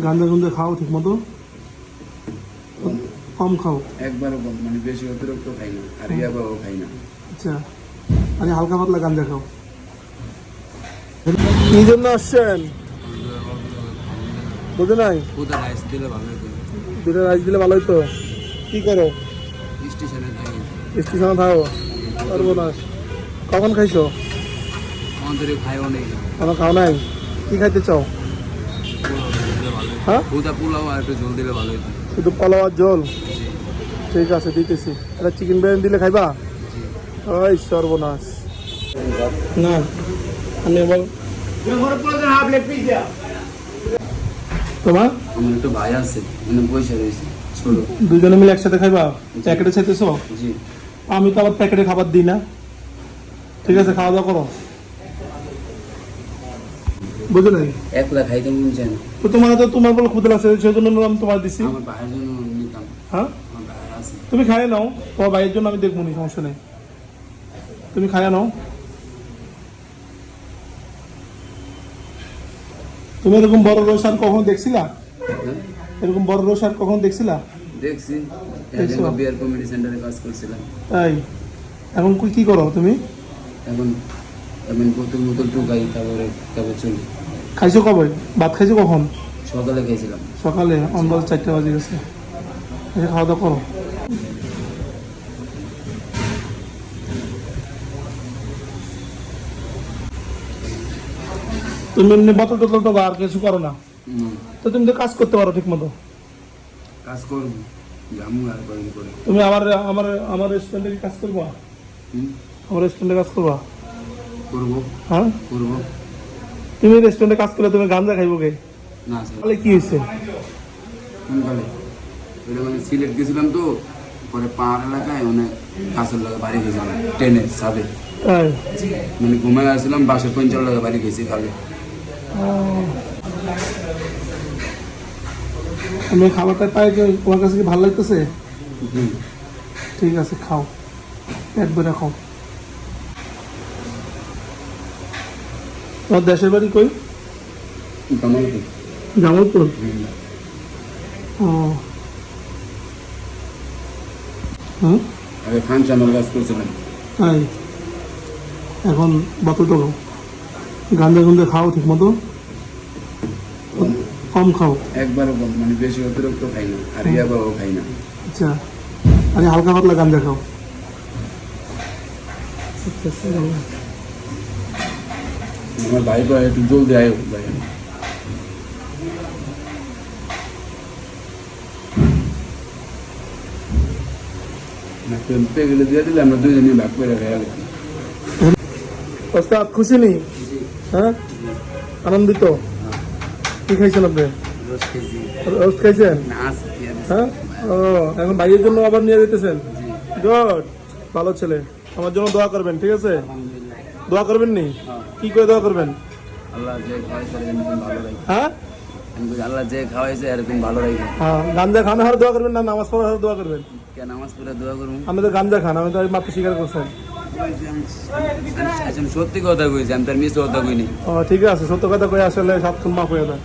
গাঁজা গুঞ্জা খাও ঠিক মতো? কম খাও? একবারও কম, মানে বেশি অতিরিক্ত খাই না, আর ইয়াবাও খাই না। আচ্ছা, মানে হালকা পাতলা গাঁজা খাও। কি জন্য আসছেন বুঝে নাই? দুটা রাইস দিলে ভালো হতো। দুটো রাইস দিলে ভালো হতো। কি করো? স্টেশনে থাকি। স্টেশনে থাকো? সর্বনাশ। কখন খাইছো? আমাদের খাইও নেই। আমার খাও নাই? কি খাইতে চাও? হ্যাঁ, পোলাও আর একটু ঝোল দিলে ভালো হতো। শুধু পোলাও আর ঝোল? ঠিক আছে, দিতেছি। এটা চিকেন বিরিয়ানি দিলে খাইবা? ওই সর্বনাশ। না, আমি আবার তোমার আমার একটা ভাই আছে, মানে পয়সা রয়েছে ছোট। দুজনে মিলে একসাথে খাইবা? প্যাকেটে চাইতেছো? জি। আমি তো আবার প্যাকেটে খাবার দিই না। ঠিক আছে, খাওয়া দাওয়া করো। বুঝো নাই? একলা খাইতে মন চায় না। তো তোমার বলে ক্ষুদা লাগছে, সেই জন্য আমি তোমার দিচ্ছি। আমার ভাইয়ের জন্য নিতাম। হ্যাঁ, আমার ভাই আছে। তুমি খাইয়ে নাও, তোমার ভাইয়ের জন্য আমি দেখবো নি, সমস্যা নেই। তুমি খাইয়ে নাও। তুমি এরকম বড় রোষ আর কখনো দেখছিলা? হ্যাঁ? এরকম বড় রোষ আর কখনো দেখছিলা? দেখছি, দেখছো? বিয়ার কমিটি সেন্টারে কাজ করছিলাম। তাই? এখন কি করো তুমি? এখন আমি বোতল টুকাই, তারপরে চলি। খাইছো কবে? ভাত খাইছো কখন? সকালে খেয়েছিলাম। সকালে? অন্তত 4টা বাজে গেছে। এসে খাওয়া দাওয়া করো। তুমি এমনি বোতল টোতল তো আর কিছু করো না? তো তুমি তো কাজ করতে পারো ঠিক মতো। কাজ করবো, জামু আর কদিন করে। তুমি আমার রেস্টুরেন্টে কি কাজ করবা? আমার রেস্টুরেন্টে কাজ করবা? করবো। হ্যাঁ, করবো। তুমি রেস্টুরেন্টে কাজ করলে তুমি গাঁজা খাইবো কে? না স্যার। তাহলে কি হয়েছে? কোনকালে ওইটা মানে সিলেট গেছিলাম তো, পরে পাহাড় এলাকায় মানে কাছের লাগে বাড়ি গেছিলাম ট্রেনে সাবে। তাই? মানে ঘুমায় আসছিলাম, 52 লাগে বাড়ি গেছি খালে। আমি খাবারটা পাই, তোমার কাছে কি ভালো লাগতেছে? হুম। ঠিক আছে, খাও, পেট ভরে খাও। তোমার দেশের বাড়ি কই? কামালপুর। জামালপুর? ও, হুম, আগে খান চামাল কাজ করছিলাম। তাই? এখন বোতল তোলো, গাঁজা গুঞ্জা খাও ঠিক মতো? কম খাও? একবারও কম, মানে বেশি অতিরিক্ত খাই না, আর ইয়াবাও খাই না। আচ্ছা, মানে হালকা পাতলা গাঁজা খাও। আচ্ছা, আমার ভাই ভাই একটু জলদি আয়ো ভাই। পেগুলো দিয়ে দিলে আমরা দুজনে ভাগ করে খেয়ে গেলাম। ওস্তাদ খুশি নি? হ্যাঁ, আনন্দিত? কি খাইছেন আপনি? রোস্ট খাইছেন? হ্যাঁ, ও, এখন ভাইয়ের জন্য আবার নিয়ে যেতেছেন? গুড, ভালো ছেলে। আমার জন্য দোয়া করবেন, ঠিক আছে? দোয়া করবেন নি? কি করে দোয়া করবেন? আল্লাহ যে খাওয়াইছে এরকম ভালো লাগে। হ্যাঁ, আল্লাহ যে খাওয়াইছে এরকম ভালো লাগে। হ্যাঁ, গাঞ্জা খান হার দোয়া করবেন না নামাজ পড়ার হার দোয়া করবেন? কেন নামাজ পড়ে দোয়া করবো? আমি তো গাঞ্জা খান, আমি তো মাত্র স্বীকার করছেন। সত্যি কথা কইছি, আমি তার মিস কথা কইনি। ও, ঠিক আছে, সত্য কথা কই আসলে সব মাফ হয়ে যায়।